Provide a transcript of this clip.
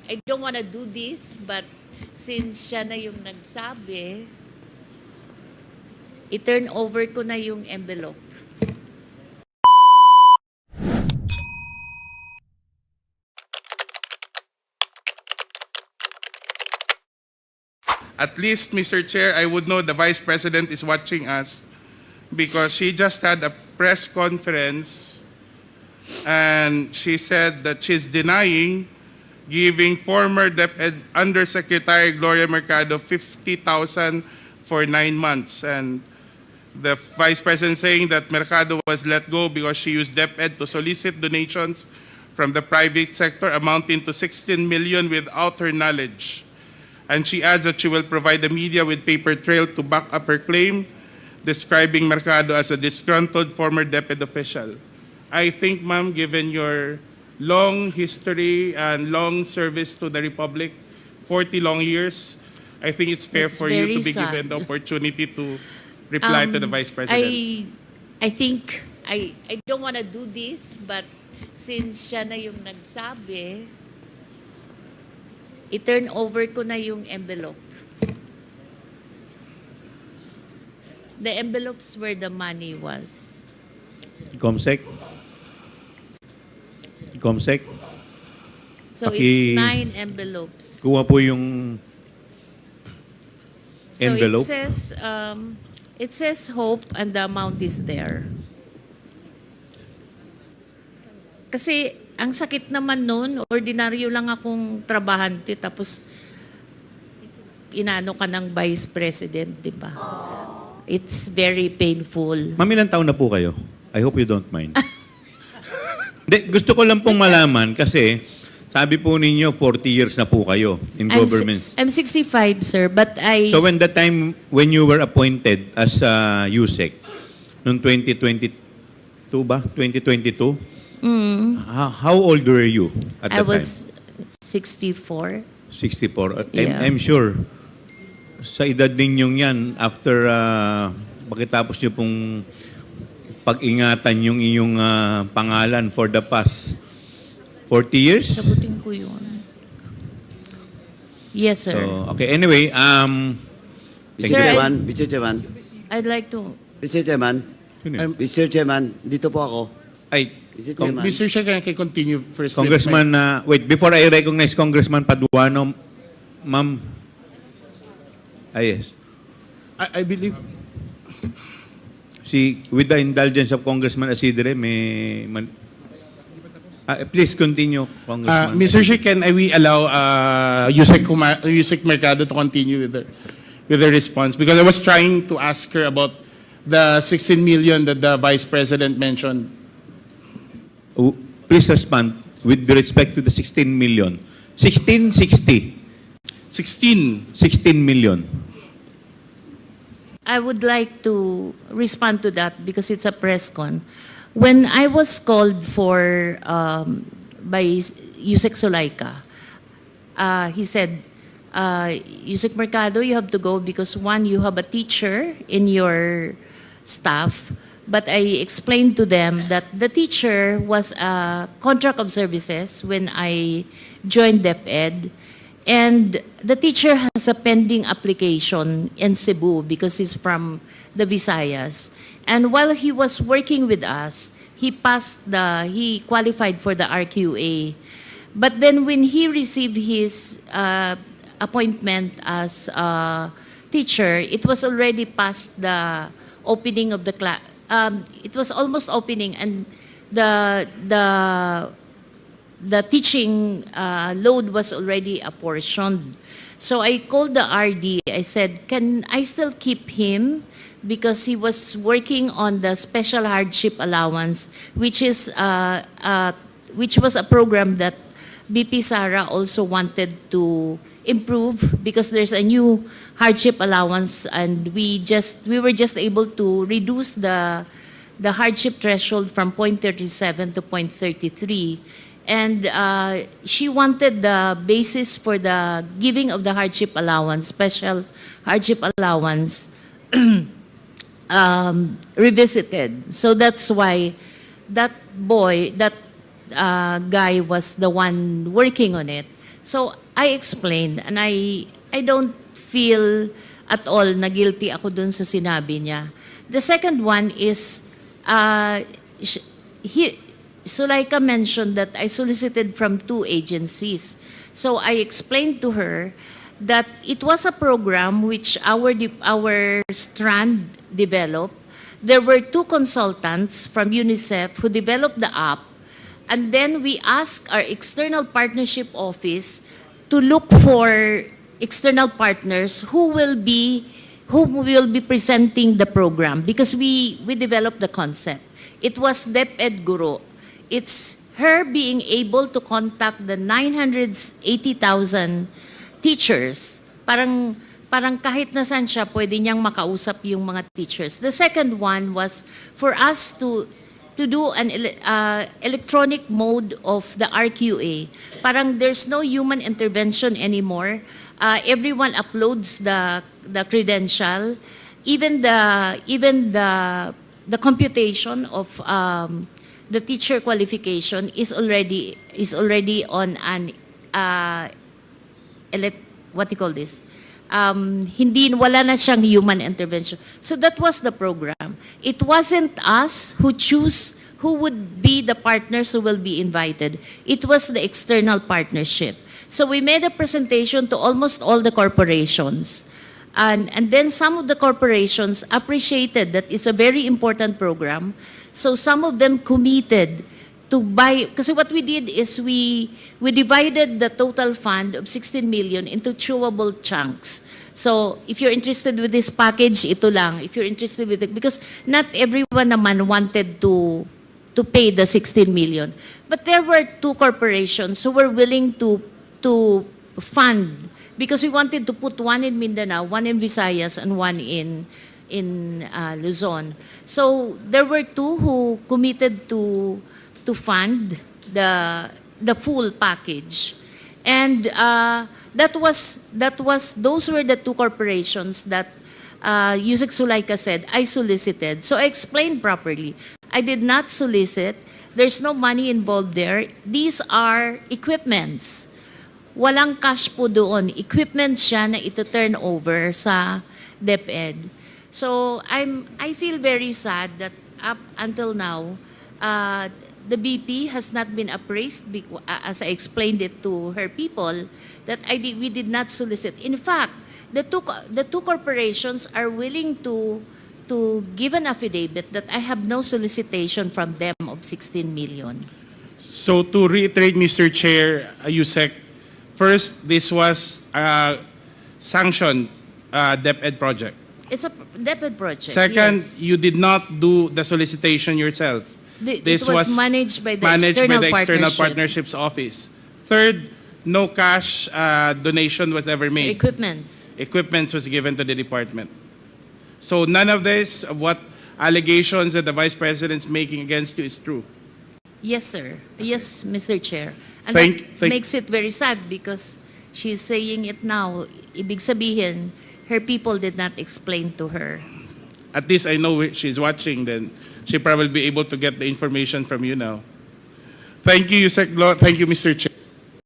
I don't want to do this, but since siya na yung nagsabi, i-turn over ko na yung envelope. At least, Mr. Chair, I would know the Vice President is watching us because she just had a press conference and she said that she's denying giving former DepEd Undersecretary GLORIA MERCADO 50,000 for 9 months. And the Vice President saying that Mercado was let go because she used DepEd to solicit donations from the private sector amounting to 16 million without her knowledge. And she adds that she will provide the media with paper trail to back up her claim, describing Mercado as a disgruntled former DepEd official. I think, ma'am, given your long history and long service to the Republic, 40 long years, I think it's fair for you to be given the opportunity to reply to the Vice President. I think, I don't want to do this, but since siya na yung nagsabi, i-turn over ko na yung envelope. The envelopes where the money was. Comsec? So it's 9 envelopes. Kuha po yung envelope. So it says hope and the amount is there. Kasi ang sakit naman nun, ordinaryo lang akong trabahante tapos inano ka ng Vice President, di ba? It's very painful. Ma'am, ilang taon na po kayo? I hope you don't mind. Gusto ko lang pong malaman kasi sabi po ninyo 40 years na po kayo in government. I'm 65, sir, but I... So when the time when you were appointed as USEC, noong 2022 ba? 2022? How old were you at that time? I was 64. 64. Yeah. I'm sure sa edad ninyong yan, after pagkatapos nyo pong pag-ingatan yung iyong pangalan for the past 40 years? Sabutin ko yun. Yes, sir. So, okay, anyway, Sir, Mr. Chairman, I'd like to... Mr. Chairman, Mr. Chairman, dito po ako. ay, Mr. Chairman, Mr. Chair, can I continue first? Congressman, wait, before I recognize Congressman Paduano, ma'am. Yes. I believe... With the indulgence of Congressman Asidre, please continue, Congressman. Mr. Chair, can we allow Yusek Mercado to continue with the response? Because I was trying to ask her about the 16 million that the Vice President mentioned. Please respond with respect to the 16 million. 1660. 16 million. I would like to respond to that because it's a press con. When I was called for by Yusek Sulaika, he said, Yusek Mercado, you have to go because one, you have a teacher in your staff. But I explained to them that the teacher was a contract of services when I joined DepEd. And the teacher has a pending application in Cebu because he's from the Visayas. And while he was working with us, he qualified for the RQA. But then when he received his appointment as a teacher, it was already past the opening of the class. It was almost opening, and the teaching load was already apportioned. So I called the RD. I said, can I still keep him? Because he was working on the special hardship allowance, which was a program that BP Sara also wanted to improve because there's a new hardship allowance, and we were just able to reduce the hardship threshold from 0.37 to 0.33. And she wanted the basis for the giving of the hardship allowance, special hardship allowance, revisited. So that's why that guy was the one working on it. So I explained, and I don't feel at all na guilty ako dun sa sinabi niya. The second one is, sh- Sulaika mentioned that I solicited from 2 agencies. So I explained to her that it was a program which our strand developed. There were 2 consultants from UNICEF who developed the app, and then we asked our external partnership office to look for external partners who will be presenting the program, because we developed the concept. It was DepEd Guro. It's her being able to contact the 980,000 teachers. Parang kahit nasan siya, pwede niyang makausap yung mga teachers. The second one was for us to do an electronic mode of the RQA. Parang there's no human intervention anymore. Everyone uploads the credential. Even the computation of the teacher qualification is already on an what do you call this? Wala na siyang human intervention. So that was the program. It wasn't us who choose who would be the partners who will be invited. It was the external partnership. So we made a presentation to almost all the corporations. And then some of the corporations appreciated that it's a very important program. So some of them committed to buy, because what we did is we divided the total fund of 16 million into chewable chunks. So if you're interested with this package, ito lang. If you're interested with it, because not everyone naman wanted to pay the 16 million. But there were 2 corporations who were willing to fund, because we wanted to put one in Mindanao, one in Visayas, and one in Luzon. So there were 2 who committed to fund the full package, and those were the 2 corporations that Yusek Sulaika said I solicited. So I explained properly. I did not solicit. There's no money involved there. These are equipments. Walang cash po doon. Equipment siya na ito-turn over sa DepEd. So I feel very sad that up until now, the BP has not been appraised, as I explained it to her people, that we did not solicit. In fact, the two corporations are willing to give an affidavit that I have no solicitation from them of 16 million. So to reiterate, Mr. Chair, Yusek, first, this was a sanctioned DepEd project. It's a DepEd project. Second, yes. you did not do the solicitation yourself. It was managed by the external partnerships office. Third, no cash donation was ever So made. equipments Was given to the department. So none of this, what allegations that the Vice President's making against you is true. Yes, sir. Yes, Mr. Chair. And Thank- that makes it very sad because she's saying it now. Ibig sabihin, her people did not explain to her. At least I know she's watching, then she probably be able to get the information from you now. Thank you, Yusek. Thank you, Mr. Chair.